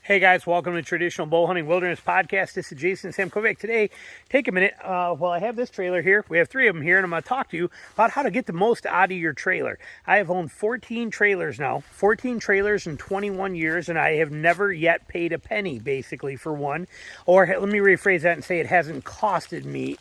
Hey guys, welcome to Traditional Bow Hunting Wilderness Podcast. This is Jason Samkovic. Today, take a minute. I have this trailer here. We have 3 of them here, and I'm going to talk to you about how to get the most out of your trailer. I have owned 14 trailers now, 14 trailers in 21 years, and I have never yet paid a penny, basically, for one. Or let me rephrase that and say it hasn't costed me.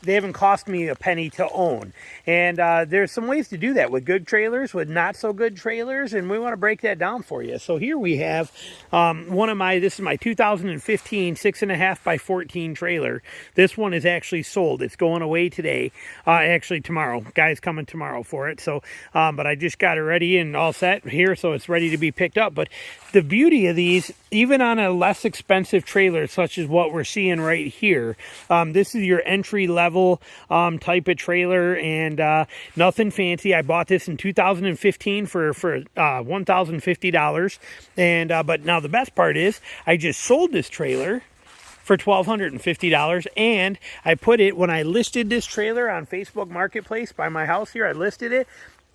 They haven't cost me a penny to own. And there's some ways to do that with good trailers, with not so good trailers, and we want to break that down for you. So here we have this is my 2015 6.5 by 14 trailer. This one is actually sold. It's going away today, actually tomorrow. Guy's coming tomorrow for it. So, but I just got it ready and all set here, so it's ready to be picked up. But the beauty of these, even on a less expensive trailer, such as what we're seeing right here, this is your entry level type of trailer, and nothing fancy. I bought this in 2015 for $1,050, and but now the best part is I just sold this trailer for $1,250, and I put it, when I listed this trailer on Facebook Marketplace by my house here, I listed it.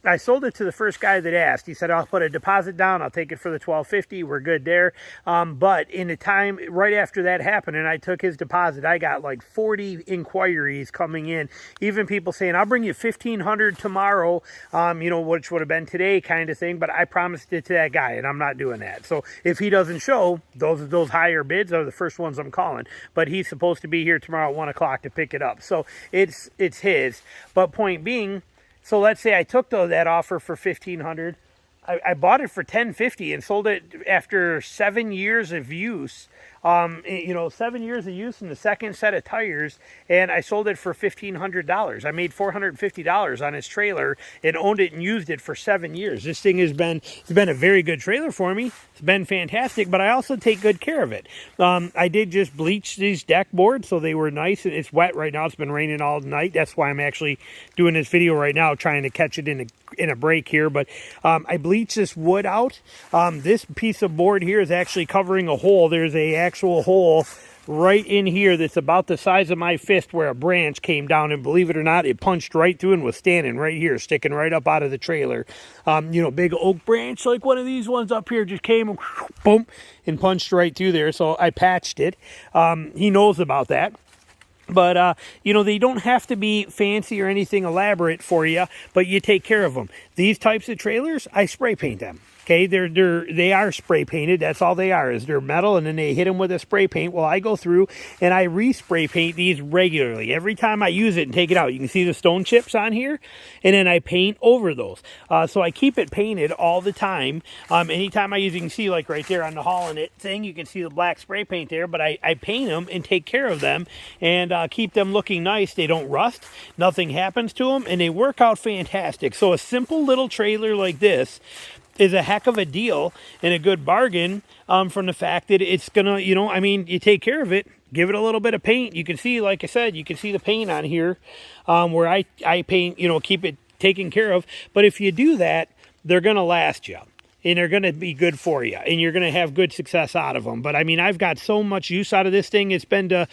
I sold it to the first guy that asked. He said, I'll put a deposit down. I'll take it for the $1,250. We're good there. But in the time right after that happened and I took his deposit, I got like 40 inquiries coming in. Even people saying, I'll bring you $1,500 tomorrow, which would have been today kind of thing. But I promised it to that guy, and I'm not doing that. So if he doesn't show, those higher bids are the first ones I'm calling. But he's supposed to be here tomorrow at 1 o'clock to pick it up. So it's his. But point being, so let's say I took that offer for $1,500. I bought it for $1,050 and sold it after 7 years of use. 7 years of use in the second set of tires, and I sold it for $1,500. I made $450 on his trailer and owned it and used it for 7 years. This thing it's been a very good trailer for me. It's been fantastic, but I also take good care of it. I did just bleach these deck boards so they were nice, and it's wet right now. It's been raining all night. That's why I'm actually doing this video right now, trying to catch it in a break here. But I bleached this wood out. This piece of board here is actually covering a hole. There's a actual hole right in here that's about the size of my fist where a branch came down, and believe it or not, it punched right through and was standing right here, sticking right up out of the trailer. Big oak branch like one of these ones up here just came and boom and punched right through there. So I patched it. He knows about that. But, they don't have to be fancy or anything elaborate for you, but you take care of them. These types of trailers, I spray paint them. Okay, they are spray painted. That's all they are, is they're metal, and then they hit them with a spray paint. Well, I go through and I re-spray paint these regularly. Every time I use it and take it out, you can see the stone chips on here, and then I paint over those. So I keep it painted all the time. Anytime I use it, you can see like right there on the hauling it thing, you can see the black spray paint there, but I paint them and take care of them and keep them looking nice. They don't rust, nothing happens to them, and they work out fantastic. So a simple little trailer like this is a heck of a deal and a good bargain from the fact that it's gonna, you take care of it, give it a little bit of paint. You can see, like I said, you can see the paint on here where I paint, keep it taken care of. But if you do that, they're gonna last you. And they're going to be good for you, and you're going to have good success out of them. But I mean, I've got so much use out of this thing. It's been to,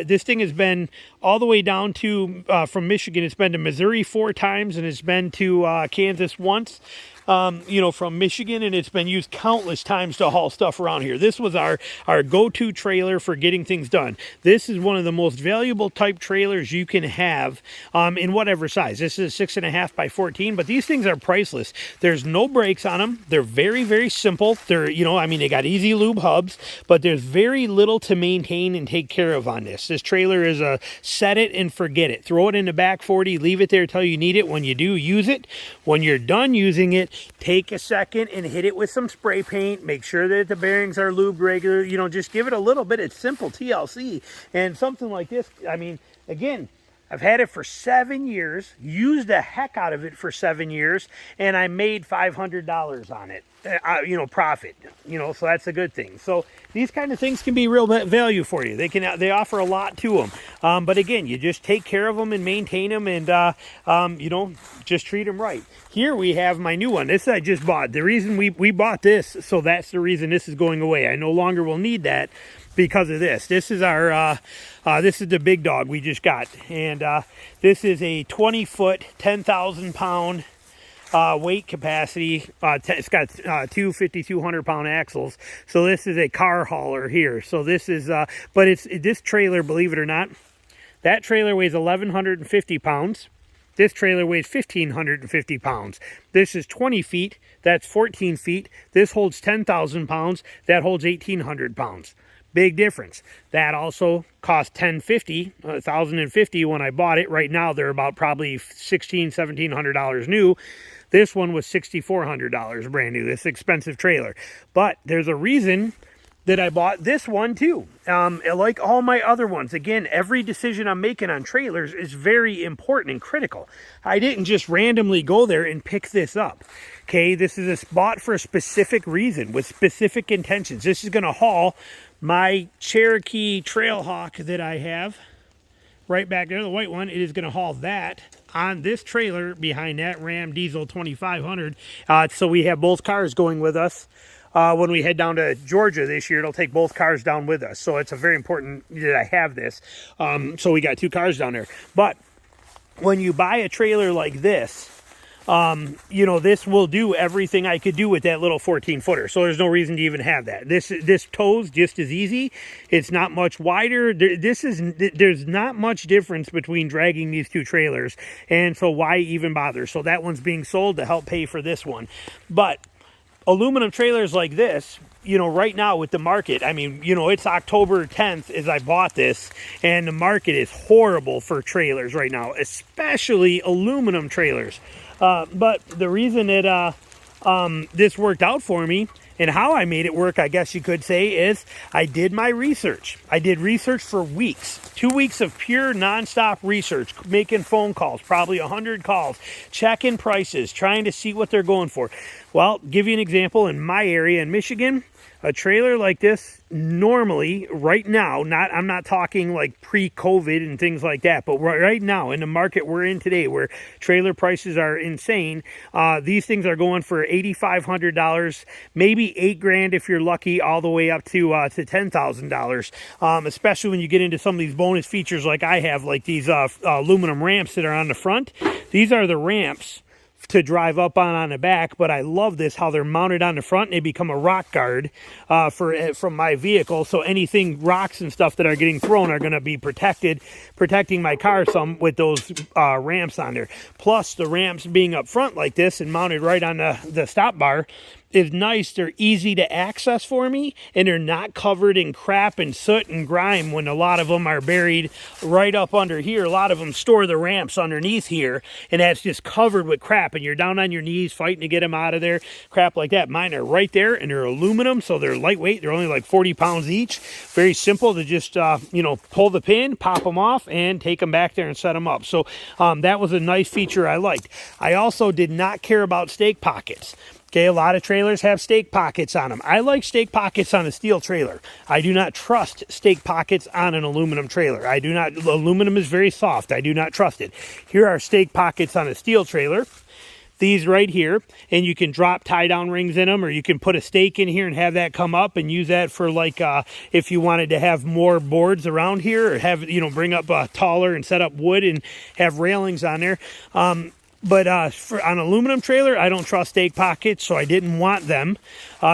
this thing has been all the way down to, from Michigan, it's been to Missouri 4 times, and it's been to Kansas once. From Michigan, and it's been used countless times to haul stuff around here. This was our go-to trailer for getting things done. This is one of the most valuable type trailers you can have in whatever size. This is 6.5 by 14, but these things are priceless. There's no brakes on them. They're very, very simple. They're, they got easy lube hubs, but there's very little to maintain and take care of on this. This trailer is a set it and forget it. Throw it in the back 40, leave it there till you need it. When you do, use it. When you're done using it, take a second and hit it with some spray paint. Make sure that the bearings are lubed regular. Just give it a little bit. It's simple TLC. And something like this, again, I've had it for 7 years, used the heck out of it for 7 years, and I made $500 on it, profit, so that's a good thing. So these kind of things can be real value for you. They offer a lot to them. But again, you just take care of them and maintain them, and, just treat them right. Here we have my new one. This I just bought. The reason we bought this, so that's the reason this is going away. I no longer will need that because of this. This is our, this is the big dog we just got. And this is a 20-foot, 10,000-pound weight capacity. It's got two 5,200 pound axles. So this is a car hauler here. So this is, but this trailer, believe it or not, that trailer weighs 1,150 pounds. This trailer weighs 1,550 pounds. This is 20 feet. That's 14 feet. This holds 10,000 pounds. That holds 1,800 pounds. Big difference. That also cost $1,050 when I bought it. Right now, they're about probably $1,700 new. This one was $6,400 brand new. This expensive trailer. But there's a reason that I bought this one too. Like all my other ones, again, every decision I'm making on trailers is very important and critical. I didn't just randomly go there and pick this up. Okay, this is bought for a specific reason with specific intentions. This is going to haul my Cherokee Trailhawk that I have right back there, the white one. It is going to haul that on this trailer behind that Ram Diesel 2500. So we have both cars going with us. When we head down to Georgia this year, it'll take both cars down with us. So it's a very important that I have this. So we got two cars down there. But when you buy a trailer like this, you know, this will do everything I could do with that little 14-footer. So there's no reason to even have that. This tows just as easy. It's not much wider. There's not much difference between dragging these two trailers. And so why even bother? So that one's being sold to help pay for this one. But aluminum trailers like this, you know, right now with the market, I mean, you know, it's October 10th as I bought this, and the market is horrible for trailers right now, especially aluminum trailers. But the reason that this worked out for me and how I made it work, I guess you could say, is I did my research. I did research for weeks, 2 weeks of pure nonstop research, making phone calls, probably 100 calls, checking prices, trying to see what they're going for. Well, give you an example, in my area in Michigan, a trailer like this normally right now, I'm not talking like pre-COVID and things like that, but right now in the market we're in today where trailer prices are insane, these things are going for $8,500, maybe $8,000 if you're lucky, all the way up to $10,000, especially when you get into some of these bonus features like I have, like these aluminum ramps that are on the front. These are the ramps to drive up on the back, but I love this, how they're mounted on the front, and they become a rock guard from my vehicle, so anything, rocks and stuff that are getting thrown are going to be protecting my car some with those ramps on there. Plus the ramps being up front like this and mounted right on the stop bar is nice. They're easy to access for me, and they're not covered in crap and soot and grime when a lot of them are buried right up under here. A lot of them store the ramps underneath here, and that's just covered with crap, and you're down on your knees fighting to get them out of there, crap like that. Mine are right there, and they're aluminum, so they're lightweight. They're only like 40 pounds each. Very simple to just, you know, pull the pin, pop them off, and take them back there and set them up. So that was a nice feature I liked. I also did not care about stake pockets. Okay, a lot of trailers have stake pockets on them. I like stake pockets on a steel trailer. I do not trust stake pockets on an aluminum trailer. Aluminum is very soft. I do not trust it. Here are stake pockets on a steel trailer. These right here, and you can drop tie-down rings in them, or you can put a stake in here and have that come up and use that for, like, if you wanted to have more boards around here, or have, you know, bring up taller and set up wood and have railings on there. But on aluminum trailer, I don't trust stake pockets, so I didn't want them.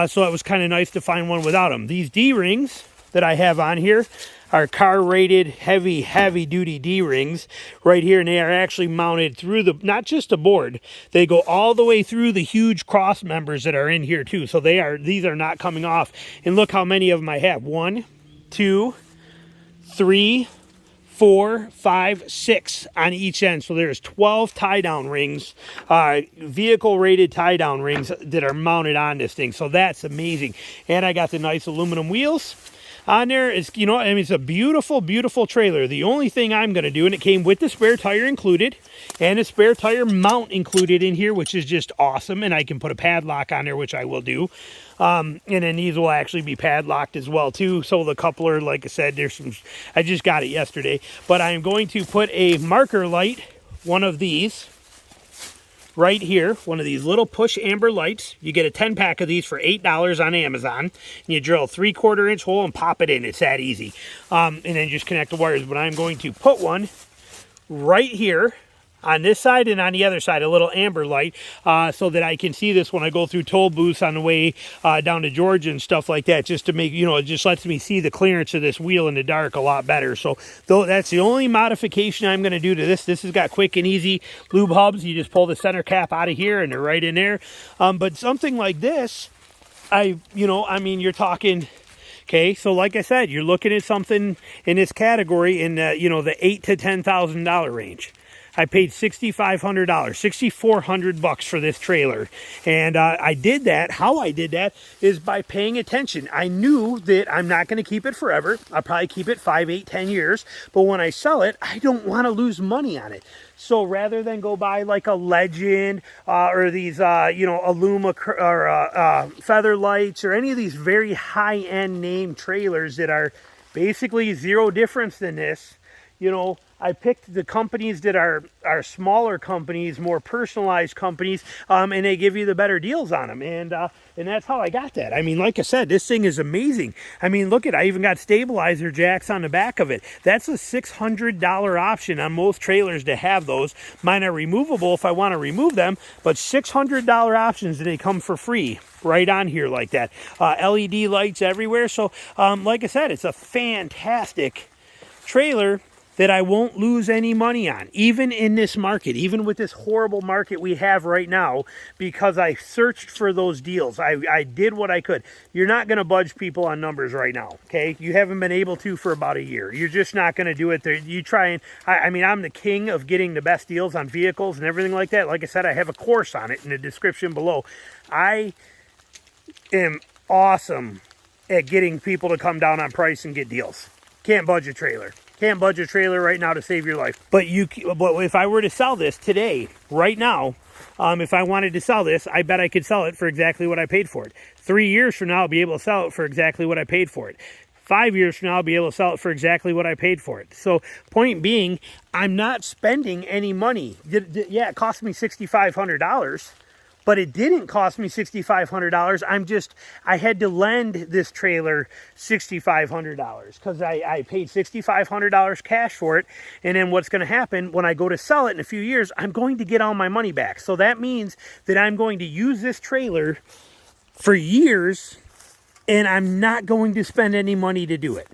So it was kind of nice to find one without them. These D-rings that I have on here are car-rated, heavy-duty D-rings right here, and they are actually mounted through not just the board, they go all the way through the huge cross members that are in here too. So these are not coming off. And look how many of them I have. 1, 2, 3, 4, 5, 6 on each end. So there's 12 tie-down rings, vehicle-rated tie-down rings that are mounted on this thing. So that's amazing. And I got the nice aluminum wheels on there. It's, you know, I mean, it's a beautiful, beautiful trailer. The only thing I'm going to do, and it came with the spare tire included, and a spare tire mount included in here, which is just awesome. And I can put a padlock on there, which I will do. And then these will actually be padlocked as well too. So the coupler, like I said, I just got it yesterday, but I'm going to put a marker light, one of these right here, one of these little push amber lights. You get a 10-pack of these for $8 on Amazon, and you drill a 3/4 inch hole and pop it in. It's that easy. And then just connect the wires. But I'm going to put one right here on this side and on the other side, a little amber light, so that I can see this when I go through toll booths on the way down to Georgia and stuff like that, just to make, you know, it just lets me see the clearance of this wheel in the dark a lot better. So though that's the only modification I'm going to do to this. This has got quick and easy lube hubs. You just pull the center cap out of here and they're right in there. But something like this, I mean, you're talking... Okay, so like I said, you're looking at something in this category in the, you know, the $8,000 to $10,000 range. I paid $6,500, $6,400 for this trailer. And I did that. How I did that is by paying attention. I knew that I'm not going to keep it forever. I'll probably keep it 5, 8, 10 years. But when I sell it, I don't want to lose money on it. So rather than go buy like a Legend or these, Illuma or Feather Lights or any of these very high-end name trailers that are basically zero difference than this, you know, I picked the companies that are smaller companies, more personalized companies, and they give you the better deals on them. And that's how I got that. I mean, like I said, this thing is amazing. I mean, look at it. I even got stabilizer jacks on the back of it. That's a $600 option on most trailers to have those. Mine are removable if I want to remove them, but $600 options, and they come for free right on here like that. LED lights everywhere. So, like I said, it's a fantastic trailer that I won't lose any money on, even in this market, even with this horrible market we have right now, because I searched for those deals. I did what I could. You're not going to budge people on numbers right now, okay? You haven't been able to for about a year. You're just not going to do it. You try and, I mean, I'm the king of getting the best deals on vehicles and everything like that. Like I said, I have a course on it in the description below. I am awesome at getting people to come down on price and get deals. Can't budge a trailer. Can't budge a trailer right now to save your life. But if I were to sell this today, right now, if I wanted to sell this, I bet I could sell it for exactly what I paid for it. 3 years from now, I'll be able to sell it for exactly what I paid for it. 5 years from now, I'll be able to sell it for exactly what I paid for it. So point being, I'm not spending any money. Yeah, it cost me $6,500. But it didn't cost me $6,500. I had to lend this trailer $6,500 because I paid $6,500 cash for it. And then what's going to happen when I go to sell it in a few years, I'm going to get all my money back. So that means that I'm going to use this trailer for years and I'm not going to spend any money to do it.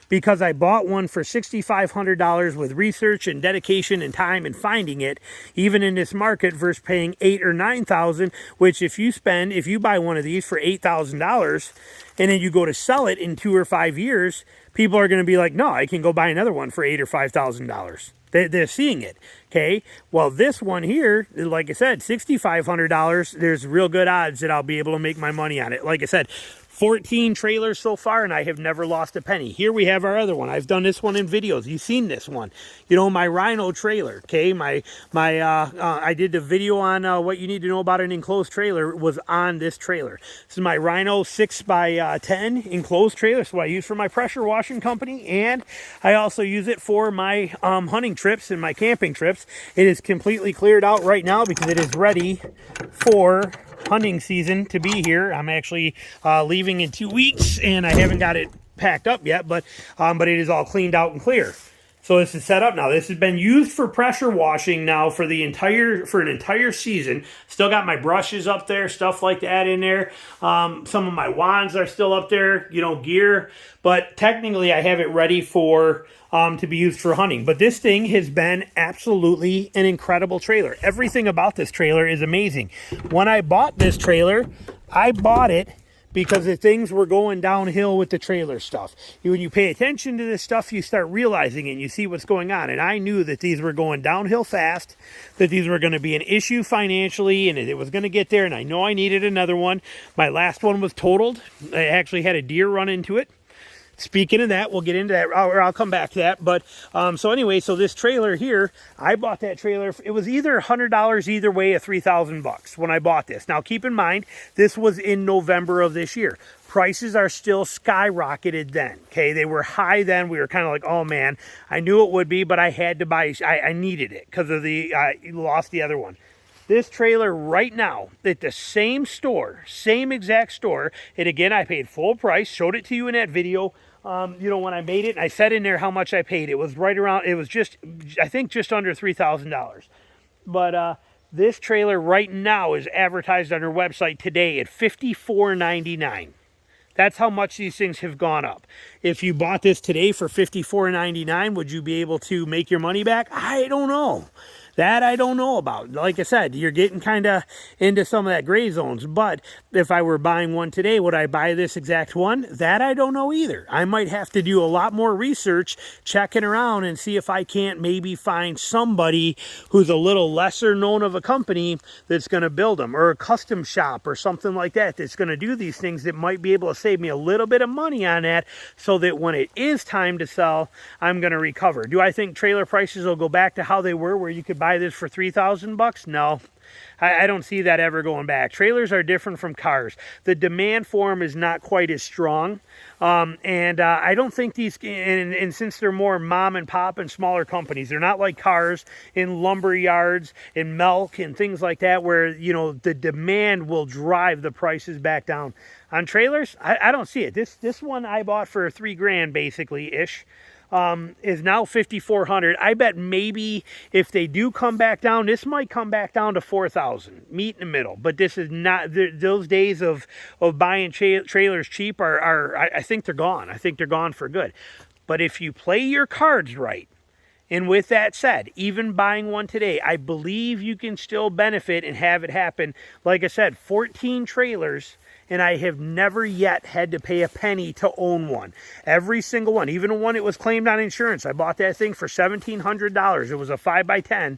Because I bought one for $6,500 with research and dedication and time and finding it, even in this market, versus paying $8,000 or $9,000. Which, if you buy one of these for $8,000, and then you go to sell it in 2 or 5 years, people are going to be like, "No, I can go buy another one for $8,000 or $5,000." They're seeing it. Okay. Well, this one here, like I said, $6,500. There's real good odds that I'll be able to make my money on it. Like I said, 14 trailers so far, and I have never lost a penny. Here we have our other one. I've done this one in videos. You've seen this one. You know, my Rhino trailer, okay? I did the video on what you need to know about an enclosed trailer was on this trailer. This is my Rhino 6x10 enclosed trailer. So I use for my pressure washing company, and I also use it for my hunting trips and my camping trips. It is completely cleared out right now because it is ready for hunting season to be here. I'm actually leaving in 2 weeks, and I haven't got it packed up yet, but it is all cleaned out and clear. So this is set up now. This has been used for pressure washing now for an entire season. Still got my brushes up there, stuff like that in there. Some of my wands are still up there, you know, gear. But technically, I have it ready for to be used for hunting. But this thing has been absolutely an incredible trailer. Everything about this trailer is amazing. When I bought this trailer, I bought it because the things were going downhill with the trailer stuff. When you pay attention to this stuff, you start realizing it and you see what's going on. And I knew that these were going downhill fast, that these were going to be an issue financially, and it was going to get there. And I know I needed another one. My last one was totaled. I actually had a deer run into it. Speaking of that, we'll get into that, or I'll come back to that. But so anyway, so this trailer here, I bought that trailer. It was either $100 either way, or $3,000 when I bought this. Now, keep in mind, this was in November of this year. Prices are still skyrocketed then. Okay, they were high then. We were kind of like, oh man, I knew it would be, but I had to buy. I needed it because of lost the other one. This trailer right now at the same store, same exact store, and again, I paid full price, showed it to you in that video. You know, when I made it, I said in there how much I paid. It was right around, it was just, I think just under $3,000. but this trailer right now is advertised on their website today at $54.99. That's how much these things have gone up. If you bought this today for $54.99, would you be able to make your money back? I don't know. That I don't know about. Like I said, you're getting kind of into some of that gray zones. But if I were buying one today, would I buy this exact one? That I don't know either. I might have to do a lot more research, checking around and see if I can't maybe find somebody who's a little lesser known of a company that's going to build them, or a custom shop or something like that that's going to do these things that might be able to save me a little bit of money on that, so that when it is time to sell, I'm going to recover. Do I think trailer prices will go back to how they were, where you could buy this for $3,000? No, I don't see that ever going back. Trailers are different from cars. The demand for them is not quite as strong. I don't think these, and since they're more mom and pop and smaller companies, they're not like cars in lumber yards and milk and things like that, where, you know, the demand will drive the prices back down. On trailers, I don't see it. This one I bought for $3,000 basically ish. Is now $5,400. I bet maybe if they do come back down, this might come back down to $4,000. Meet in the middle. But this is not, those days of buying trailers cheap I think they're gone. I think they're gone for good. But if you play your cards right, and with that said, even buying one today, I believe you can still benefit and have it happen. Like I said, 14 trailers, and I have never yet had to pay a penny to own one. Every single one, even the one that was claimed on insurance. I bought that thing for $1,700. It was a 5x10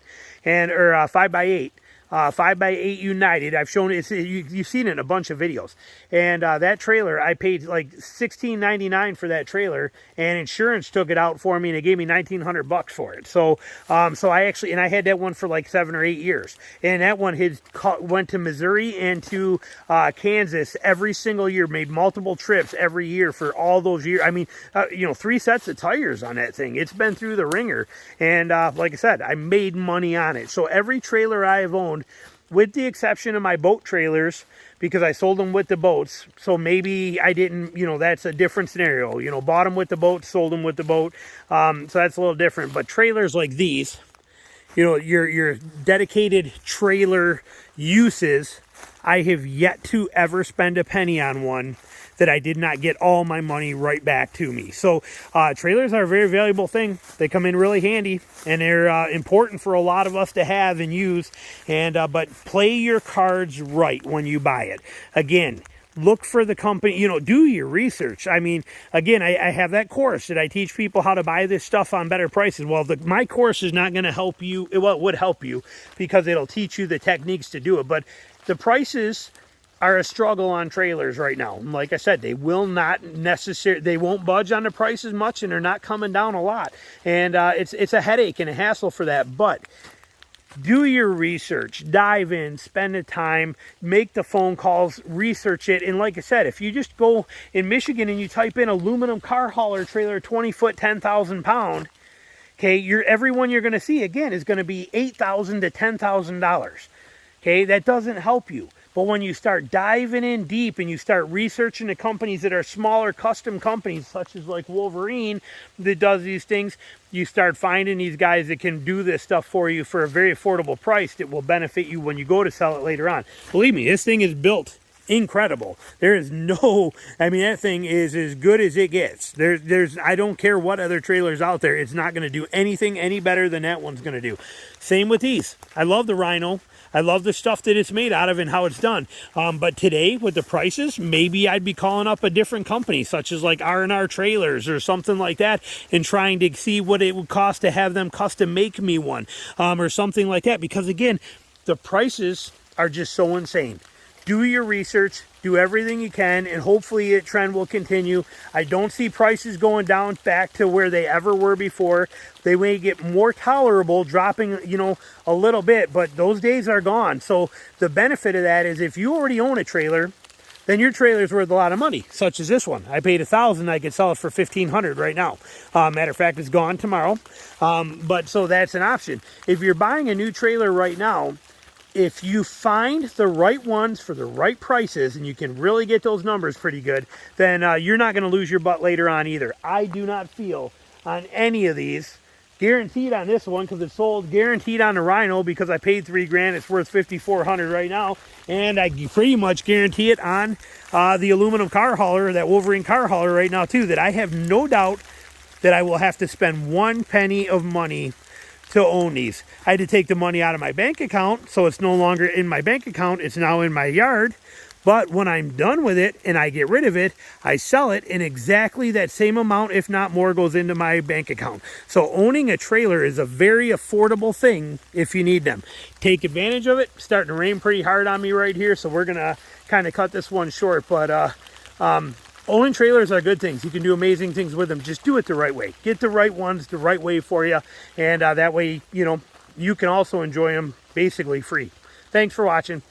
or 5x8. 5x8 United. I've shown it. You've seen it in a bunch of videos. And that trailer, I paid like $16.99 for that trailer, and insurance took it out for me, and it gave me $1,900 for it. So, I actually, and I had that one for like 7 or 8 years. And that one went to Missouri and to Kansas every single year. Made multiple trips every year for all those years. I mean, 3 sets of tires on that thing. It's been through the ringer. And like I said, I made money on it. So every trailer I have owned, with the exception of my boat trailers, because I sold them with the boats. So maybe I didn't, that's a different scenario. Bought them with the boat, sold them with the boat. So that's a little different. But trailers like these, your dedicated trailer uses, I have yet to ever spend a penny on one that I did not get all my money right back to me. So trailers are a very valuable thing. They come in really handy, and they're important for a lot of us to have and use. And but play your cards right when you buy it. Again, look for the company, do your research. I mean, again, I have that course that I teach people how to buy this stuff on better prices. Well, my course is not going to help you. Well, it would help you because it'll teach you the techniques to do it. But the prices are a struggle on trailers right now. Like I said, they will not they won't budge on the price as much, and they're not coming down a lot. And it's a headache and a hassle for that. But do your research, dive in, spend the time, make the phone calls, research it. And like I said, if you just go in Michigan and you type in aluminum car hauler trailer, 20 foot, 10,000 pound, okay, every one you're going to see again is going to be $8,000 to $10,000. Okay, that doesn't help you. But when you start diving in deep and you start researching the companies that are smaller custom companies, such as like Wolverine that does these things, you start finding these guys that can do this stuff for you for a very affordable price that will benefit you when you go to sell it later on. Believe me, this thing is built incredible. There is that thing is as good as it gets. I don't care what other trailers out there, it's not going to do anything any better than that one's going to do. Same with these. I love the Rhino. I love the stuff that it's made out of and how it's done. But today, with the prices, maybe I'd be calling up a different company, such as like R&R Trailers or something like that, and trying to see what it would cost to have them custom make me one, or something like that. Because again, the prices are just so insane. Do your research, do everything you can, and hopefully the trend will continue. I don't see prices going down back to where they ever were before. They may get more tolerable, dropping, a little bit, but those days are gone. So the benefit of that is if you already own a trailer, then your trailer's worth a lot of money, such as this one. I paid $1,000, I could sell it for $1,500 right now. Matter of fact, it's gone tomorrow. But so that's an option. If you're buying a new trailer right now, if you find the right ones for the right prices and you can really get those numbers pretty good, then you're not going to lose your butt later on either. I do not feel on any of these guaranteed on this one because it's sold, guaranteed on the Rhino because I paid $3,000. It's worth $5,400 right now, and I pretty much guarantee it on the aluminum car hauler, that Wolverine car hauler right now too, that I have no doubt that I will have to spend 1 penny of money to own these. I had to take the money out of my bank account, so it's no longer in my bank account, it's now in my yard. But when I'm done with it and I get rid of it, I sell it, and exactly that same amount, if not more, goes into my bank account. So owning a trailer is a very affordable thing if you need them. Take advantage of it. It's starting to rain pretty hard on me right here, so we're gonna kind of cut this one short. But owning trailers are good things. You can do amazing things with them. Just do it the right way. Get the right ones the right way for you, and that way, you know, you can also enjoy them basically free. Thanks for watching.